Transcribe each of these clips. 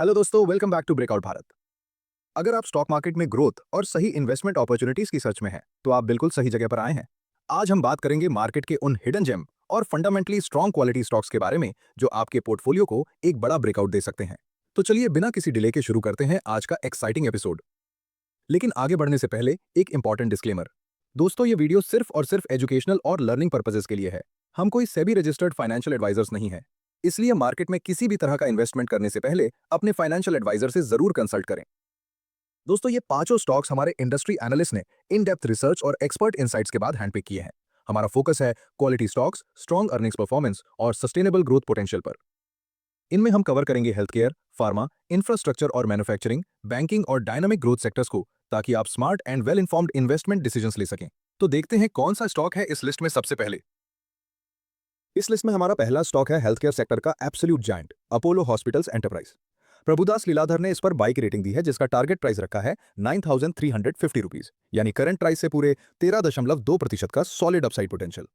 Hello दोस्तों, welcome back to breakout Bharat. अगर आप स्टॉक मार्केट में ग्रोथ और सही इन्वेस्टमेंट अपॉर्चुनिटीज की सर्च में हैं, तो आप बिल्कुल सही जगह पर आए हैं। आज हम बात करेंगे मार्केट के उन हिडन जेम और फंडामेंटली स्ट्रॉन्ग क्वालिटी स्टॉक्स के बारे में जो आपके पोर्टफोलियो को एक बड़ा ब्रेकआउट दे सकते हैं। तो चलिए बिना किसी डिले के शुरू करते हैं आज का एक्साइटिंग एपिसोड। लेकिन आगे बढ़ने से पहले एक इंपॉर्टेंट डिस्क्लेमर। दोस्तों, ये वीडियो सिर्फ और सिर्फ एजुकेशनल और लर्निंग पर्पजेस के लिए है। हम कोई सेबी रजिस्टर्ड फाइनेंशियल एडवाइजर्स नहीं है। इसलिए मार्केट में किसी भी तरह का इन्वेस्टमेंट करने से पहले अपने फाइनेंशियल एडवाइजर से जरूर कंसल्ट करें। दोस्तों, ये पांचों स्टॉक्स हमारे इंडस्ट्री एनालिस्ट ने इन डेप्थ रिसर्च और एक्सपर्ट इनसाइट्स के बाद हैंडपिक किए हैं। हमारा फोकस है quality stocks, strong earnings performance और सस्टेनेबल ग्रोथ पोटेंशियल पर। इनमें हम कवर करेंगे हेल्थ केयर, फार्मा, इंफ्रास्ट्रक्चर और मैन्युफैक्चरिंग, बैंकिंग और डायनामिक ग्रोथ सेक्टर्स को, ताकि आप smart and well informed investment decisions ले सकें। तो देखते हैं कौन सा स्टॉक है इस लिस्ट में सबसे पहले। इस लिस्ट में हमारा पहला स्टॉक है हेल्थ केयर सेक्टर का absolute giant Apollo hospitals enterprise. Prabhudas Lilladher ने इस पर बाई की रेटिंग दी है, जिसका टारगेट प्राइस रखा है 9,350 रुपीज, यानी करंट प्राइस से पूरे 13.2% का सॉलिड अपसाइड पोटेंशियल।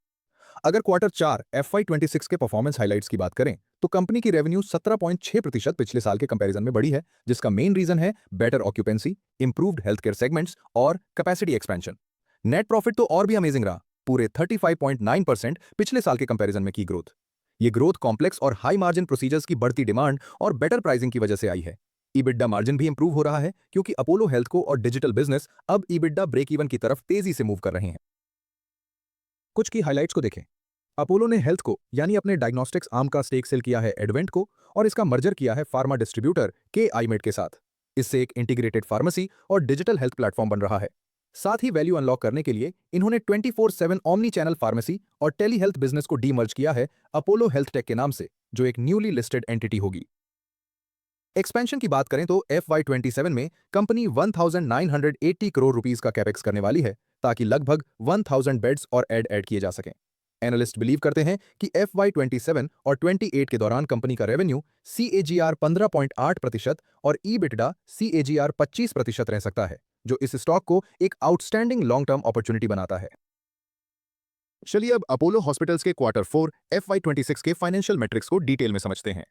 अगर क्वार्टर 4 FY26 के परफॉर्मेंस हाइलाइट्स की बात करें, तो कंपनी की रेवेन्यू 17.6% पिछले साल के कंपैरिजन में बढ़ी है, जिसका मेन रीजन है better occupancy, improved health care segments और कैपेसिटी एक्सपेंशन। नेट प्रॉफिट तो और भी अमेजिंग रहा, पूरे 35.9% पिछले साल के कंपैरिजन में की ग्रोथ। ये ग्रोथ कॉम्प्लेक्स और हाई मार्जिन प्रोसीजर्स की बढ़ती डिमांड और बेटर प्राइसिंग की वजह से आई है। ईबिड्डा मार्जिन भी इंप्रूव हो रहा है, क्योंकि अपोलो हेल्थ को और डिजिटल बिजनेस अब ईबिड्डा ब्रेक इवन की तरफ तेजी से मूव कर रहे हैं। कुछ की हाइलाइट्स को देखें। अपोलो ने हेल्थ को यानी अपने डायग्नोस्टिक्स आर्म का स्टेक सेल किया है एडवेंट को, और इसका मर्जर किया है फार्मा डिस्ट्रीब्यूटर के आईमेड के साथ। इससे एक इंटीग्रेटेड फार्मेसी और डिजिटल हेल्थ प्लेटफॉर्म बन रहा है। साथ ही वैल्यू अनलॉक करने के लिए इन्होंने 24/7 ऑमनी चैनल फार्मेसी और टेली हेल्थ बिजनेस को डीमर्ज किया है अपोलो हेल्थ टेक के नाम से, जो एक न्यूली लिस्टेड एंटिटी होगी। एक्सपेंशन की बात करें तो FY27 में कंपनी 1980 करोड़ रुपीस का कैपेक्स करने वाली है, ताकि लगभग 1000 बेड्स और ऐड किए जा सकें। एनालिस्ट बिलीव करते हैं कि FY27 और 28 के दौरान कंपनी का रेवेन्यू CAGR 15.8% और EBITDA CAGR 25% रह सकता है, जो इस स्टॉक को एक आउटस्टैंडिंग लॉन्ग टर्म अपॉर्चुनिटी बनाता है। चलिए अब अपोलो हॉस्पिटल्स के क्वार्टर 4 FY26 के फाइनेंशियल मेट्रिक्स को डिटेल में समझते हैं।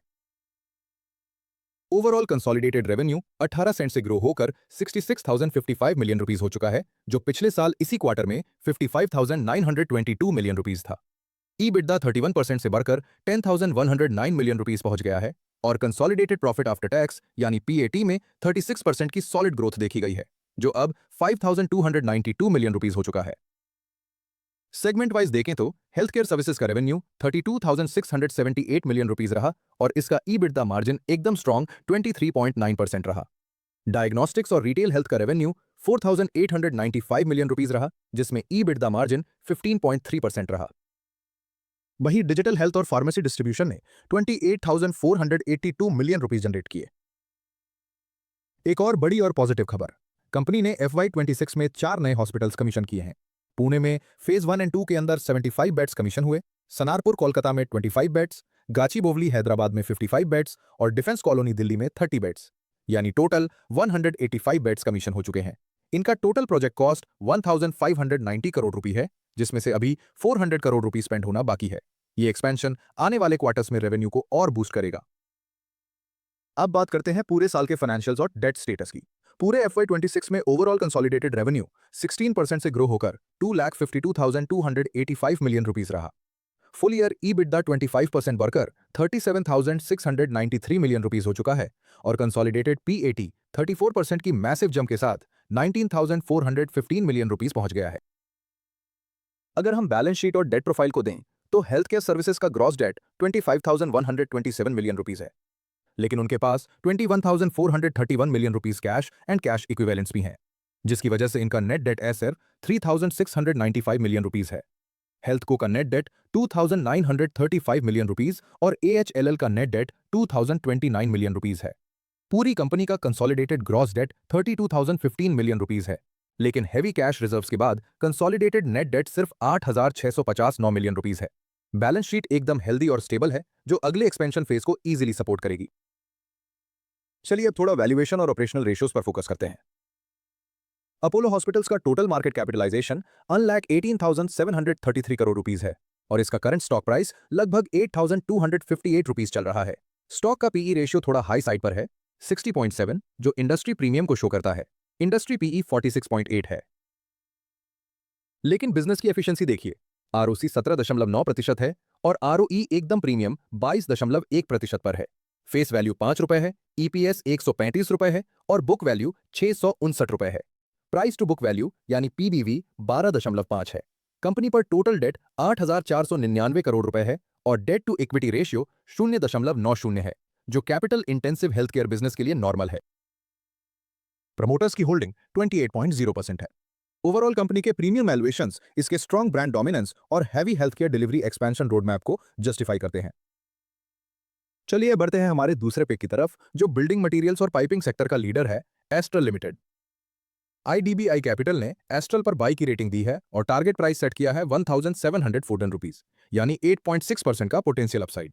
ओवरऑल कंसोलिडेटेड रेवेन्यू 18 सेंट से ग्रो होकर 66,055 मिलियन रुपीस हो चुका है, जो पिछले साल इसी क्वार्टर में 55,922 मिलियन रुपीस था। EBITDA 31% से बढ़कर 10,109 मिलियन रुपीस पहुंच गया है, और कंसोलिडेटेड प्रॉफिट आफ्टर टैक्स यानी PAT में 36% की सॉलिड ग्रोथ देखी गई है, जो अब 5,292 मिलियन रुपीस हो चुका है। सेगमेंट वाइज देखें तो हेल्थ केयर सर्विसेज का रेवेन्यू 32,678 मिलियन रुपीस रहा, और इसका EBITDA मार्जिन एकदम स्ट्रॉन्ग 23.9% रहा। डायग्नोस्टिक्स और रिटेल हेल्थ का रेवेन्यू 4,895 मिलियन रुपीस रहा, जिसमें EBITDA मार्जिन 15.3% रहा। वहीं डिजिटल हेल्थ और फार्मेसी डिस्ट्रीब्यूशन ने 28,482 मिलियन रुपीस जनरेट किए। एक और बड़ी और पॉजिटिव खबर, कंपनी ने FY26 में 4 नए हॉस्पिटल्स कमीशन किए हैं। पुणे में फेज 1 एंड 2 के अंदर 75 बेड्स कमीशन हुए, सनारपुर कोलकाता में 25 बेड्स, गाचीबोवली हैदराबाद में 55 बेड्स और डिफेंस कॉलोनी दिल्ली में 30 बेड्स, यानी टोटल 185 बेड्स कमीशन हो चुके हैं। इनका टोटल प्रोजेक्ट कॉस्ट 1,590 करोड़ रुपए है, जिसमें से अभी 400 करोड़ रुपए स्पेंड होना बाकी है। ये एक्सपेंशन आने वाले क्वार्टर्स में रेवेन्यू को और बूस्ट करेगा। अब बात करते हैं पूरे साल के फाइनेंशियल्स और डेट स्टेटस की। पूरे FY26 में ओवरऑल कंसोलिडेटेड रेवेन्यू 16% से ग्रो होकर 2,52,285 मिलियन रुपीस रहा। फुल ईयर EBITDA 25% बढ़कर 37,693 मिलियन रुपीस हो चुका है, और कंसोलिडेटेड PAT 34% की मैसिव जंप के साथ 19,415 मिलियन रुपीस पहुंच गया है। अगर हम बैलेंस शीट और डेट प्रोफाइल को दें, तो हेल्थ केयर सर्विसेज का ग्रॉस डेट 25,127 मिलियन रुपीस है, लेकिन उनके पास 21,431 million rupees cash and cash equivalents भी हैं, जिसकी वजह से इनका net debt as 3,695 million rupees है। हेल्थ को का नेट डेट 2,935 मिलियन रुपीस और AHLL का नेट डेट 2,029 मिलियन रुपीस है। पूरी कंपनी का consolidated gross debt 32,015 million rupees है, लेकिन हेवी कैश रिजर्व्स के बाद कंसोलिडेटेड नेट डेट सिर्फ 8,659 मिलियन रुपीस है। बैलेंस शीट एकदम हेल्दी और स्टेबल है, जो अगले एक्सपेंशन फेज को इजीली सपोर्ट करेगी। चलिए अब थोड़ा वैल्यूएशन और ऑपरेशनल रेशियोज पर फोकस करते हैं। अपोलो हॉस्पिटल्स का total market capitalisation 1,18,733 crore rupees है, और इसका करंट स्टॉक प्राइस लगभग 8,258 रुपीस चल रहा है। स्टॉक का पीई रेशियो थोड़ा हाई साइड पर है, 60.7 जो इंडस्ट्री प्रीमियम को शो करता है। इंडस्ट्री पीई 46.8 है। लेकिन बिजनेस की एफिशिएंसी देखिए, आरओसी 17.9% है और आरओई एकदम प्रीमियम 22.1% पर है। फेस वैल्यू ₹5 है, ईपीएस ₹135 है और बुक वैल्यू ₹659 है। प्राइस टू बुक वैल्यू यानी पीबीवी 12.5 है। कंपनी पर टोटल डेट 8,499 करोड़ रुपए है और डेट टू इक्विटी रेशियो 0.90 है, जो capital intensive health care business के लिए नॉर्मल है। प्रमोटर्स की होल्डिंग 28.0% है। ओवरऑल कंपनी के प्रीमियम वैल्यूएशंस इसके स्ट्रॉन्ग ब्रांड डोमिनेंस और heavy health care delivery expansion roadmap को जस्टिफाई करते हैं। चलिए बढ़ते हैं हमारे दूसरे पिक की तरफ, जो बिल्डिंग मटेरियल्स और पाइपिंग सेक्टर का लीडर है, एस्ट्रल लिमिटेड। आईडीबीआई कैपिटल ने एस्ट्रल पर बाई की रेटिंग दी है और टारगेट प्राइस सेट किया है 1714 रुपीज, यानी 8.6% का पोटेंशियल अपसाइड।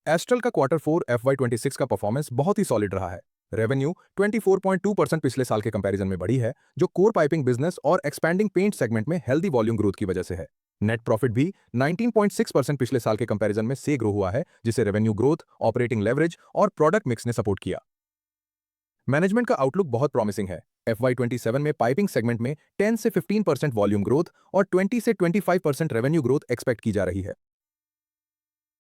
एस्ट्रल का Q4 FY26 का परफॉर्मेंस बहुत ही सॉलिड रहा है। रेवेन्यू 24.2% पिछले साल के कंपैरिजन में बढ़ी है, जो कोर पाइपिंग बिजनेस और एक्सपैंडिंग पेंट सेगमेंट में हेल्दी वॉल्यूम ग्रोथ की वजह से है। नेट प्रॉफिट भी 19.6% पिछले साल के कंपैरिजन में से ग्रो हुआ है, जिसे रेवेन्यू ग्रोथ, ऑपरेटिंग लेवरेज और प्रोडक्ट मिक्स ने सपोर्ट किया। मैनेजमेंट का आउटलुक बहुत प्रॉमिसिंग है। FY27 में पाइपिंग सेगमेंट में 10 से 15% वॉल्यूम ग्रोथ और 20 से 25% रेवेन्यू ग्रोथ एक्सपेक्ट की जा रही है।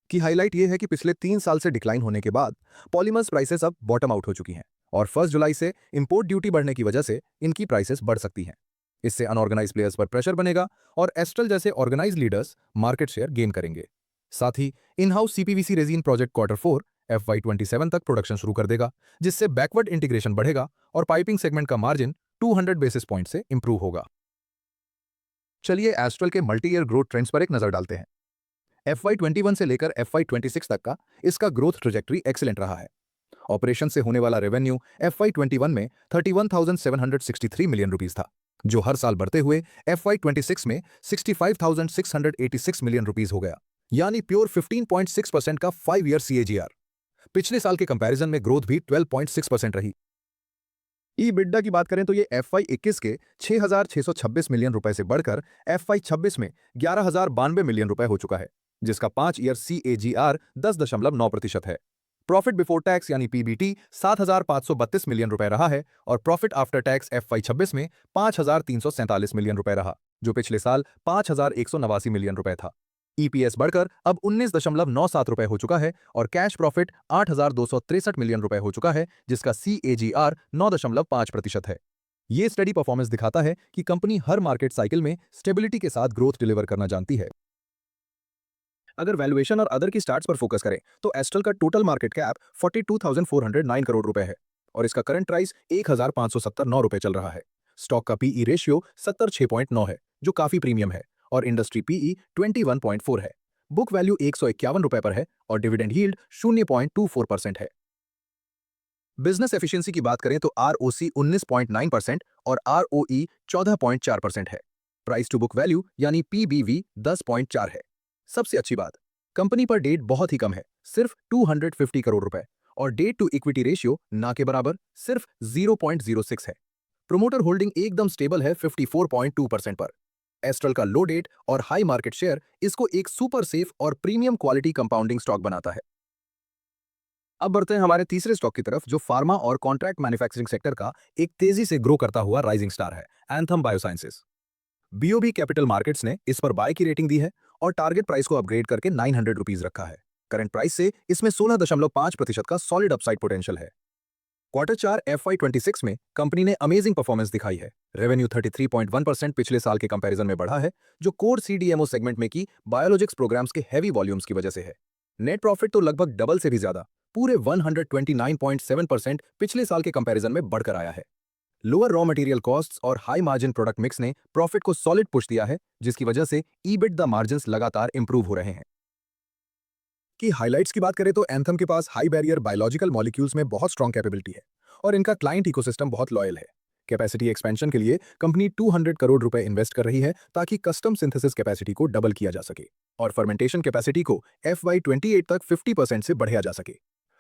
की हाईलाइट ये है कि पिछले 3 साल से डिक्लाइन होने के बाद पॉलीमर्स प्राइसेस अब बॉटम आउट हो चुकी हैं और 1 जुलाई से इंपोर्ट ड्यूटी बढ़ने की वजह से इनकी प्राइसेस बढ़ सकती हैं। इससे अनऑर्गेनाइज प्लेयर्स पर प्रेशर बनेगा और एस्ट्रल जैसे organised leaders market share gain करेंगे। साथ ही in house CPVC resin project Q4 FY27 तक प्रोडक्शन शुरू कर देगा, जिससे बैकवर्ड इंटीग्रेशन बढ़ेगा और पाइपिंग सेगमेंट का मार्जिन 200 बेसिस पॉइंट से इंप्रूव होगा। चलिए एस्ट्रल के मल्टी ईयर ग्रोथ ट्रेंड्स पर एक नजर डालते हैं। FY21 से लेकर FY26 तक का इसका ग्रोथ ट्रेजेक्टरी एक्सीलेंट रहा है। ऑपरेशन से होने वाला रेवेन्यू FY21 में 31,763 मिलियन रुपीस था, जो हर साल बढ़ते हुए FY26 में 65,686 मिलियन रुपीस हो गया, यानी प्योर 15.6% का 5 ईयर CAGR। पिछले साल के कंपैरिजन में ग्रोथ भी 12.6% रही। ईबिटडा की बात करें तो ये FY21 के 6,626 मिलियन रुपए से बढ़कर FY26 में 11,092 मिलियन रुपए हो चुका है, जिसका 5 ईयर CAGR 10.9% है। प्रॉफिट बिफोर टैक्स यानी पीबीटी 7,532 मिलियन रुपए रहा है और प्रॉफिट आफ्टर टैक्स FY26 में 5,347 मिलियन रुपए रहा, जो पिछले साल 5,189 मिलियन रुपए था। ईपीएस बढ़कर अब 19.97 रुपए हो चुका है और कैश प्रॉफिट 8,263 मिलियन रुपए हो चुका है, जिसका CAGR 9.5% है। ये स्टडी परफॉर्मेंस दिखाता है कि कंपनी हर मार्केट साइकिल में स्टेबिलिटी के साथ ग्रोथ डिलीवर करना जानती है। अगर वैल्यूएशन और अदर की स्टार्ट्स पर फोकस करें तो एस्ट्रल का टोटल मार्केट कैप 42,409 करोड़ रुपए है और इसका करंट प्राइस 1,579 रुपए चल रहा है। स्टॉक का पीई रेशियो 76.9 है, जो काफी प्रीमियम है, और इंडस्ट्री पीई 21.4 है। बुक वैल्यू 151 रुपए पर है और डिविडेंड यील्ड 0.24% है। बिजनेस एफिशिएंसी की बात करें तो आरओसी 19.9% और आरओई 14.4% है। प्राइस टू बुक वैल्यू यानी पीबीवी 10.4 है। सबसे अच्छी बात, कंपनी पर डेट बहुत ही कम है, सिर्फ 250 करोड़ रुपए, और डेट टू इक्विटी रेशियो ना के बराबर सिर्फ 0.06 है। प्रोमोटर होल्डिंग एकदम स्टेबल है 54.2% पर। एस्ट्रल का लो डेट और हाई मार्केट शेयर इसको एक सुपर सेफ और प्रीमियम क्वालिटी कंपाउंडिंग स्टॉक बनाता है। अब बढ़ते हैं हमारे तीसरे स्टॉक की तरफ, जो फार्मा और कॉन्ट्रैक्ट मैन्युफैक्चरिंग सेक्टर का एक तेजी से ग्रो करता हुआ राइजिंग स्टार है, anthem biosciences. BOB capital markets ने इस पर बाय की रेटिंग दी है और टारगेट प्राइस को अपग्रेड करके 900 रुपीज रखा है। करंट प्राइस से इसमें 16.5% का सॉलिड अपसाइड पोटेंशियल है। Q4 FY26 में कंपनी ने अमेजिंग परफॉर्मेंस दिखाई है। रेवेन्यू 33.1% पिछले साल के कंपैरिजन में बढ़ा है, जो कोर सीडीएमओ सेगमेंट में की बायोलॉजिक्स प्रोग्राम्स के हैवी वॉल्यूम्स की वजह से है। नेट प्रॉफिट तो लगभग डबल से भी ज्यादा, पूरे 129.7% पिछले साल के कंपैरिजन में बढ़कर आया है। लोअर रॉ मटेरियल कॉस्ट्स और हाई मार्जिन प्रोडक्ट मिक्स ने प्रॉफिट को सॉलिड पुश दिया है, जिसकी वजह से ईबिटडा मार्जिन्स लगातार इंप्रूव हो रहे हैं। की हाइलाइट्स की बात करें तो एंथम के पास हाई बैरियर बायोलॉजिकल मॉलिक्यूल्स में बहुत स्ट्रॉन्ग कैपेबिलिटी है और इनका क्लाइंट इकोसिस्टम बहुत लॉयल है। कैपेसिटी एक्सपेंशन के लिए कंपनी 200 करोड़ रुपए इन्वेस्ट कर रही है ताकि कस्टम सिंथेसिस कैपेसिटी को डबल किया जा सके और फर्मेंटेशन कैपेसिटी को FY28 तक 50% से बढ़ाया जा सके।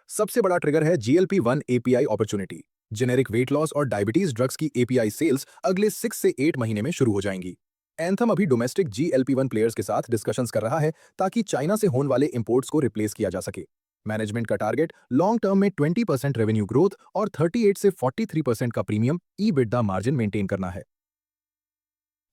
सबसे बड़ा ट्रिगर है GLP-1 API opportunity. Generic weight loss और डायबिटीज ड्रग्स की API सेल्स अगले 6 से 8 महीने में शुरू हो जाएंगी। एंथम अभी डोमेस्टिक GLP-1 प्लेयर्स के साथ डिस्कशंस कर रहा है ताकि चाइना से होने वाले इंपोर्ट्स को रिप्लेस किया जा सके। मैनेजमेंट का टारगेट लॉन्ग टर्म में 20% रेवेन्यू ग्रोथ और 38 से 43% का प्रीमियम ईबिटडा मार्जिन मेंटेन करना है।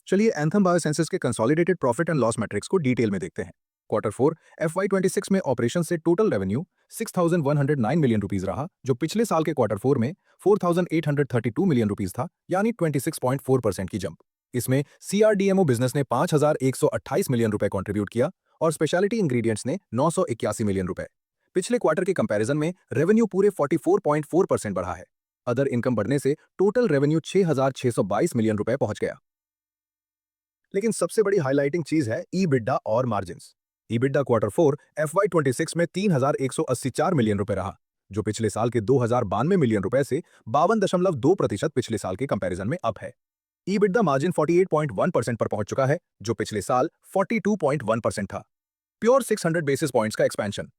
चलिए एंथम बायोसेंसेस के consolidated profit and loss matrix को डिटेल में देखते हैं। क्वार्टर 4 FY26 में ऑपरेशन से टोटल रेवेन्यू 6,109 मिलियन रुपीस रहा, जो पिछले साल के क्वार्टर 4 में 4,832 मिलियन रुपीस था, यानी 26.4% की जंप। इसमें सीआरडीएमओ बिजनेस ने 5,128 मिलियन रुपए कंट्रीब्यूट किया और स्पेशलिटी इंग्रेडिएंट्स ने 981 मिलियन रुपए। पिछले क्वार्टर के कंपैरिजन में रेवेन्यू पूरे 44.4% बढ़ा है। अदर इनकम बढ़ने से टोटल रेवेन्यू 6,622 मिलियन रुपए पहुंच गया। लेकिन सबसे बड़ी हाइलाइटिंग चीज है ईबिटडा और मार्जिन्स। ईबिटडा क्वार्टर 4 FY26 में 3,184 मिलियन रुपए रहा, जो पिछले साल के 2,092 मिलियन रुपए से 52.2% पिछले साल के कंपैरिजन में अप है। ईबिटडा मार्जिन 48.1% पर पहुंच चुका है, जो पिछले साल 42.1% था। प्योर 600 बेसिस पॉइंट्स का एक्सपेंशन।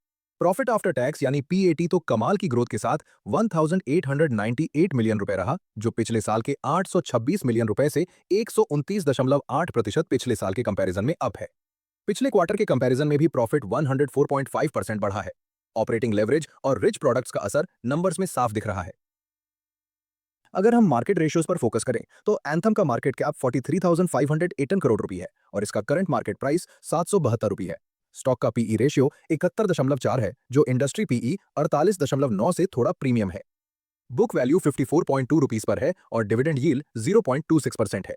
प्रॉफिट आफ्टर टैक्स यानी पीएटी तो कमाल की ग्रोथ के साथ 1,898 मिलियन रुपए रहा, जो पिछले साल के 826 मिलियन रुपए से 129.8% पिछले साल के कंपैरिजन में अप है। पिछले क्वार्टर के कंपैरिजन में भी प्रॉफिट 104.5% बढ़ा है। ऑपरेटिंग लेवरेज और रिच प्रोडक्ट्स का असर नंबर्स में साफ दिख रहा है। अगर हम मार्केट रेशियोज पर फोकस करें तो एंथम का मार्केट कैप 43,518 करोड़ रुपए है और इसका करंट मार्केट प्राइस 772 रुपए है। स्टॉक का पीई रेशियो 71.4 है, जो इंडस्ट्री पीई 48.9 से थोड़ा प्रीमियम है। बुक वैल्यू 54.2 रुपीस पर है और डिविडेंड यील्ड 0.26% है।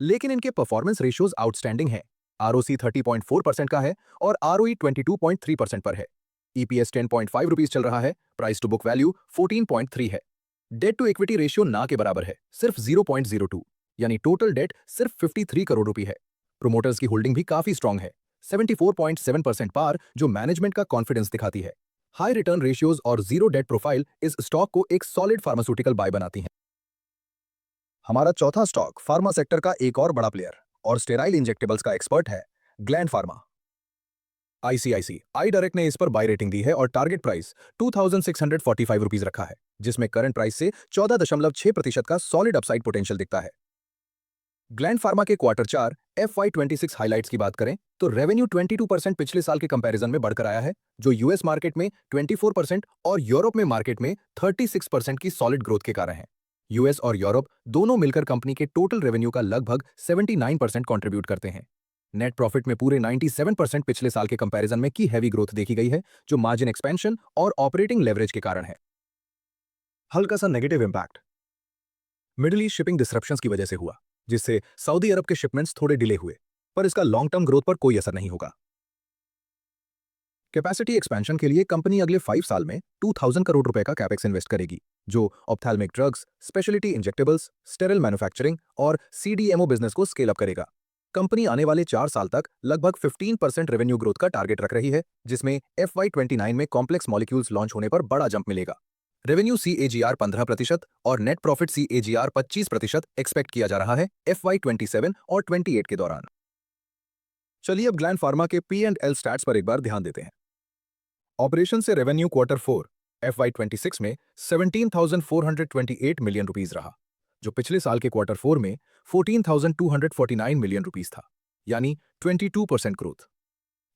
लेकिन इनके परफॉर्मेंस रेशियोज आउटस्टैंडिंग है। आरओसी 30.4% का है और आरओई 22.3% पर है। ईपीएस 10.5 रुपीस चल रहा है। प्राइस टू बुक वैल्यू 14.3 है। डेट टू इक्विटी रेशियो ना के बराबर है, सिर्फ 0.02, यानी टोटल डेट सिर्फ 53 करोड़ रुपए है। प्रोमोटर्स की होल्डिंग भी काफी स्ट्रांग है, 74.7% पार, जो मैनेजमेंट का कॉन्फिडेंस दिखाती है। हाई रिटर्न रेशियोज और जीरो डेट प्रोफाइल इस स्टॉक को एक सॉलिड फार्मास्यूटिकल बाय बनाती हैं। हमारा चौथा स्टॉक फार्मा सेक्टर का एक और बड़ा प्लेयर और स्टेराइल इंजेक्टेबल्स का एक्सपर्ट है, ग्लैंड फार्मा। आईसीआईसीआई डायरेक्ट ने इस पर बाय रेटिंग दी है और टारगेट प्राइस 2,645 रुपीज रखा है, जिसमें करंट प्राइस से 14.6% का सॉलिड अपसाइड पोटेंशियल दिखता है। ग्लैंड फार्मा के क्वार्टर 4 FY26 हाइलाइट्स की बात करें तो रेवेन्यू 22% पिछले साल के कंपैरिजन में बढ़कर आया है, जो यूएस मार्केट में 24% और यूरोप में मार्केट में 36% की सॉलिड ग्रोथ के कारण है। यूएस और यूरोप दोनों मिलकर कंपनी के टोटल रेवेन्यू का लगभग 79% कंट्रीब्यूट करते हैं। नेट प्रॉफिट में पूरे 97% पिछले साल के कंपैरिजन में की हैवी ग्रोथ देखी गई है, जो मार्जिन एक्सपेंशन और ऑपरेटिंग लेवरेज के कारण है। हल्का सा negative impact middle east shipping disruptions की वजह से हुआ, जिससे सऊदी अरब के शिपमेंट्स थोड़े डिले हुए, पर इसका लॉन्ग टर्म ग्रोथ पर कोई असर नहीं होगा। कैपेसिटी एक्सपेंशन के लिए कंपनी अगले 5 साल में 2,000 करोड़ रुपए का कैपेक्स इन्वेस्ट करेगी, जो ophthalmic drugs, specialty injectables, sterile manufacturing और सीडीएमओ बिजनेस को स्केल अप करेगा। कंपनी आने वाले 4 साल तक लगभग 15% रेवेन्यू ग्रोथ का टारगेट रख रही है, जिसमें FY29 में कॉम्प्लेक्स मॉलिक्यूल्स लॉन्च होने पर बड़ा जंप मिलेगा। रेवेन्यू CAGR 15% और नेट प्रॉफिट CAGR 25% एक्सपेक्ट किया जा रहा है FY27 और 28 के दौरान। चलिए अब ग्लैंड फार्मा के P&L स्टैट्स पर एक बार ध्यान देते हैं। ऑपरेशन से रेवेन्यू क्वार्टर 4 FY26 में 17,428 मिलियन रुपीस रहा, जो पिछले साल के क्वार्टर 4 में 14,249 मिलियन रुपीस था, यानी 22% ग्रोथ।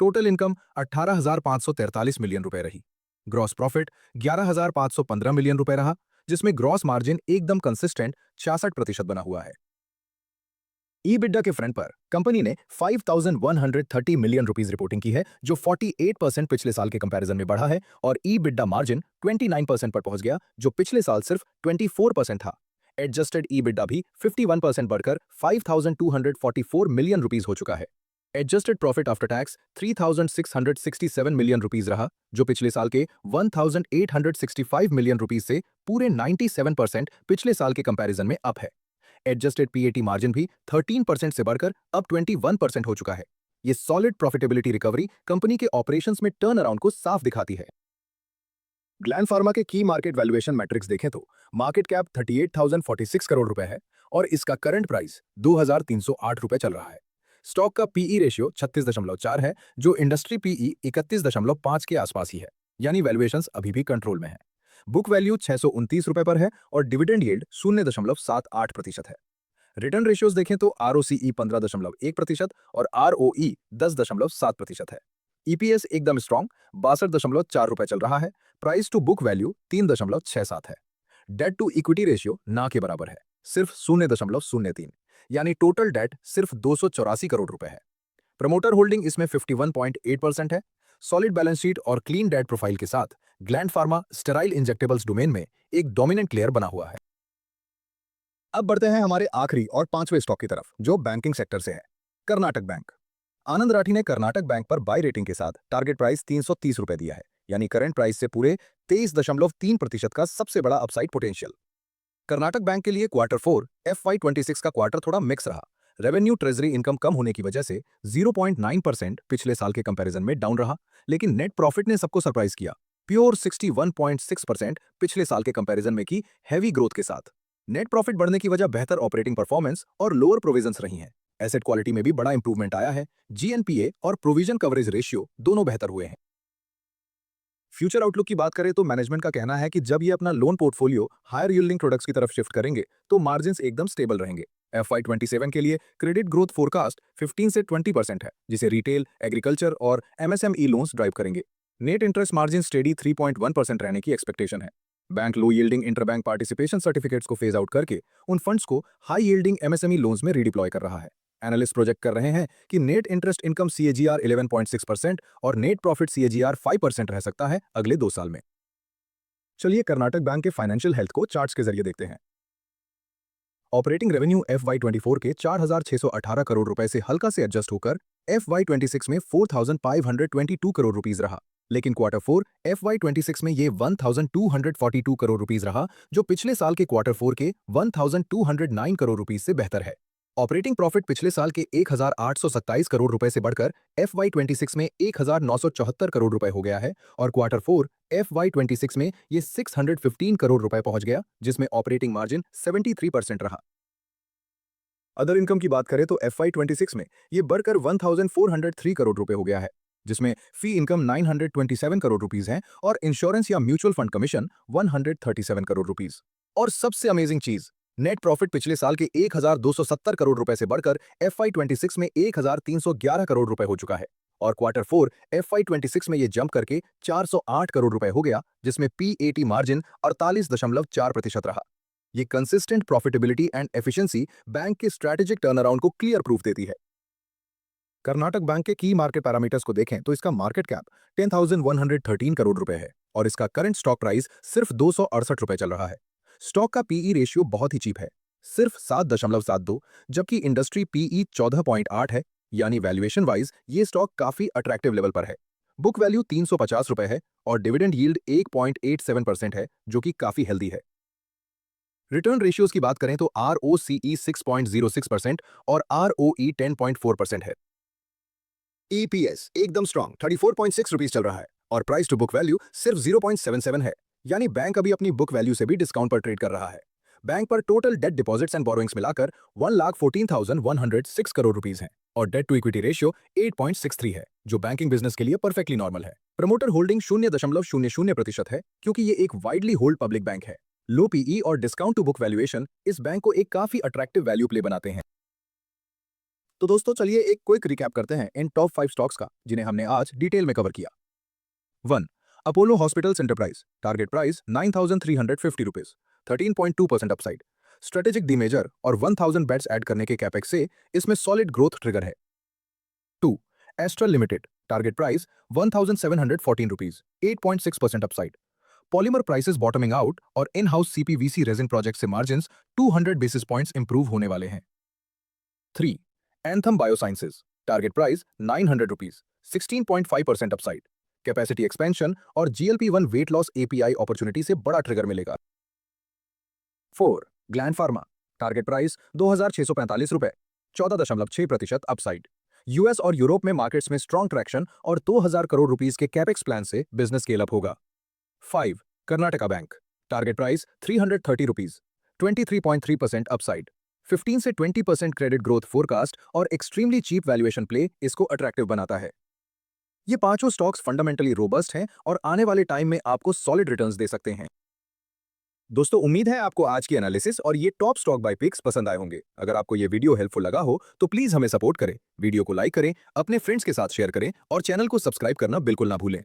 टोटल इनकम 18,543 मिलियन रुपए रही। ग्रॉस प्रॉफिट 11,515 मिलियन रुपए रहा, जिसमें ग्रॉस मार्जिन एकदम कंसिस्टेंट 66% बना हुआ है। ईबिटडा के फ्रंट पर कंपनी ने 5,130 मिलियन रुपीस रिपोर्टिंग की है, जो 48% पिछले साल के कंपैरिजन में बढ़ा है और ईबिटडा मार्जिन 29% पर पहुंच गया, जो पिछले साल सिर्फ 24% था। एडजस्टेड ईबिटडा भी 51% बढ़कर 5,244 मिलियन रुपीस हो चुका है। Adjusted profit after tax 3,667 million rupees रहा, जो पिछले साल के 1,865 मिलियन रुपीस से पूरे 97% पिछले साल के कंपैरिजन में अप है। एडजस्टेड पीएटी मार्जिन भी 13% से बढ़कर अब 21% हो चुका है। ये सॉलिड प्रॉफिटेबिलिटी रिकवरी कंपनी के ऑपरेशंस में टर्न अराउंड को साफ दिखाती है। ग्लैंड फार्मा के की मार्केट वैल्यूएशन मैट्रिक्स देखें तो मार्केट कैप 38,046 करोड़ रुपए है और इसका करंट प्राइस 2,308 रुपए चल रहा है। स्टॉक का पीई रेशियो 36.4 है, जो इंडस्ट्री पीई 31.5 के आसपास ही है, यानी वैल्यूएशंस अभी भी कंट्रोल में है। बुक वैल्यू 629 रुपए पर है और डिविडेंड यील्ड 0.78% है। रिटर्न रेशियोज देखें तो आरओसीई 15.1% और आरओई 10.7% है। ईपीएस एकदम स्ट्रॉन्ग 62.4 रुपए चल रहा है। प्राइस टू बुक वैल्यू 3.67 है। डेट टू इक्विटी रेशियो ना के बराबर है, सिर्फ 0.03, यानी टोटल डेट सिर्फ 284 करोड़ रुपए है। प्रमोटर होल्डिंग इसमें 51.8% है। सॉलिड बैलेंस शीट और क्लीन डेट प्रोफाइल के साथ gland pharma sterile injectables domain में एक डोमिनेंट प्लेयर बना हुआ है। अब बढ़ते हैं हमारे आखिरी और पांचवें स्टॉक की तरफ, जो बैंकिंग सेक्टर से है, कर्नाटक बैंक। आनंद राठी ने कर्नाटक बैंक पर बाय रेटिंग के साथ टारगेट प्राइस 330 रुपए दिया है, यानी करंट प्राइस से पूरे 23.3% का सबसे बड़ा अपसाइड पोटेंशियल। कर्नाटक बैंक के लिए क्वार्टर 4 FY26 का क्वार्टर थोड़ा मिक्स रहा। रेवेन्यू ट्रेजरी इनकम कम होने की वजह से 0.9% पिछले साल के कंपैरिजन में डाउन रहा, लेकिन नेट प्रॉफिट ने सबको सरप्राइज किया। प्योर 61.6% पिछले साल के कंपैरिजन में की हैवी ग्रोथ के साथ। नेट प्रॉफिट बढ़ने की वजह बेहतर ऑपरेटिंग परफॉर्मेंस और लोअर प्रोविजंस रही हैं। एसेट क्वालिटी में भी बड़ा इंप्रूवमेंट आया है। जीएनपीए और प्रोविजन कवरेज रेशियो दोनों बेहतर हुए हैं। फ्यूचर आउटलुक की बात करें तो मैनेजमेंट का कहना है कि जब ये अपना loan portfolio higher yielding products की तरफ शिफ्ट करेंगे तो मार्जिन्स एकदम स्टेबल रहेंगे। FY27 के लिए क्रेडिट ग्रोथ फोरकास्ट 15 से 20% है, जिसे रिटेल, एग्रीकल्चर और एमएसएमई लोन्स ड्राइव करेंगे। नेट इंटरेस्ट मार्जिन स्टेडी 3.1% रहने की एक्सपेक्टेशन है। बैंक लो यील्डिंग इंटरबैंक पार्टिसिपेशन सर्टिफिकेट्स को फेज आउट करके उन फंड्स को हाई यील्डिंग एमएसएमई लोन्स में रिडिप्लॉय कर रहा है। एनालिस्ट प्रोजेक्ट कर रहे हैं कि नेट इंटरेस्ट इनकम CAGR 11.6% और नेट प्रॉफिट CAGR 5% रह सकता है अगले 2 साल में। चलिए कर्नाटक बैंक के फाइनेंशियल हेल्थ को चार्ट्स के जरिए देखते हैं। ऑपरेटिंग रेवेन्यू FY24 के 4,618 करोड़ रुपए से हल्का से एडजस्ट होकर FY26 में 4,522 करोड़ रुपीस रहा, लेकिन क्वार्टर 4 FY26 में ये 1,242 करोड़ रुपीस रहा, जो पिछले साल के क्वार्टर 4 के 1,209 करोड़ रुपीस से बेहतर है। ऑपरेटिंग प्रॉफिट पिछले साल के 1,827 करोड़ रुपए से बढ़कर FY26 में 1,974 करोड़ रुपए हो गया है और क्वार्टर 4 FY26 में ये 615 करोड़ रुपए पहुंच गया, जिसमें ऑपरेटिंग मार्जिन 73% रहा। अदर इनकम की बात करें तो FY26 में ये बढ़कर 1,403 करोड़ रुपए हो गया है, जिसमें फी इनकम 927 करोड़ रुपीस है और इंश्योरेंस या mutual fund commission 137 crore rupees. और सबसे अमेजिंग चीज, नेट प्रॉफिट पिछले साल के 1,270 करोड़ रुपए से बढ़कर FY26 में 1,311 करोड़ रुपए हो चुका है और क्वार्टर 4 FY26 में ये जंप करके 408 करोड़ रुपए हो गया, जिसमें PAT मार्जिन 48.4% रहा। ये consistent profitability and efficiency bank के स्ट्रैटेजिक टर्नअराउंड को क्लियर प्रूफ देती है। कर्नाटक बैंक के की मार्केट पैरामीटर्स को देखें तो इसका मार्केट कैप 10,113 करोड़ रुपए है और इसका करंट स्टॉक प्राइस सिर्फ 268 रुपए चल रहा है। स्टॉक का पीई रेशियो बहुत ही चीप है, सिर्फ 7.72, जबकि इंडस्ट्री पीई 14.8 है, यानी वैल्यूएशन वाइज ये स्टॉक काफी अट्रैक्टिव लेवल पर है। बुक वैल्यू 350 रुपए है और डिविडेंड यील्ड 1.87% है, जो कि काफी हेल्दी है। रिटर्न रेशियोज की बात करें तो ROCE 6.06% और ROE 10.4% है। ईपीएस एकदम स्ट्रॉन्ग 34.6 रुपीस चल रहा है और प्राइस टू बुक वैल्यू सिर्फ 0.77 है, यानी बैंक अभी अपनी बुक वैल्यू से भी डिस्काउंट पर ट्रेड कर रहा है। बैंक पर total date deposits and borrowings मिलाकर 1,14,106 करोड़ रुपीस हैं और डेट टू इक्विटी रेशियो 8.63 है, जो बैंकिंग बिजनेस के लिए परफेक्टली नॉर्मल है। प्रमोटर होल्डिंग 0.00% है, क्योंकि ये एक वाइडली होल्ड पब्लिक बैंक है। लो पीई और डिस्काउंट टू बुक वैल्यूएशन इस बैंक को एक काफी अट्रैक्टिव वैल्यू प्ले बनाते हैं। तो दोस्तों चलिए एक क्विक रिकैप करते हैं इन टॉप 5 स्टॉक्स का, जिन्हें हमने आज डिटेल में कवर किया। 1. Apollo hospitals enterprise, target price 9,350 rupees, 13.2% upside. Strategic demerger और 1,000 बेड्स ऐड करने के कैपेक्स से इसमें सॉलिड ग्रोथ ट्रिगर है। 2. Astral limited, target price 1,714 rupees, 8.6% upside. Polymer prices bottoming out और in house CPVC resin project से मार्जिन्स 200 बेसिस पॉइंट्स इंप्रूव होने वाले हैं। 3. Anthem biosciences, target price 900 rupees, 16.5% upside. Capacity expansion और GLP-1 weight loss API opportunity से बड़ा trigger मिलेगा। 4. Gland pharma, target price 2,645 रुपए, 14.6% अपसाइड। US और यूरोप में मार्केट्स में स्ट्रॉन्ग ट्रैक्शन और 2,000 करोड़ रुपीस के कैपेक्स प्लान से बिजनेस स्केल अप होगा। 5. Karnataka bank, target price 330 rupees, 23.3% upside. 15 से 20% क्रेडिट ग्रोथ फोरकास्ट और एक्सट्रीमली चीप वैल्यूएशन प्ले इसको अट्रैक्टिव बनाता है। ये पांचों स्टॉक्स फंडामेंटली रोबस्ट हैं और आने वाले टाइम में आपको सॉलिड रिटर्न्स दे सकते हैं। दोस्तों उम्मीद है आपको आज की एनालिसिस और ये टॉप स्टॉक बाय पिक्स पसंद आए होंगे। अगर आपको ये वीडियो हेल्पफुल लगा हो तो प्लीज हमें सपोर्ट करें, वीडियो को लाइक करें, अपने फ्रेंड्स के साथ शेयर करें और चैनल को सब्सक्राइब करना बिल्कुल ना भूलें।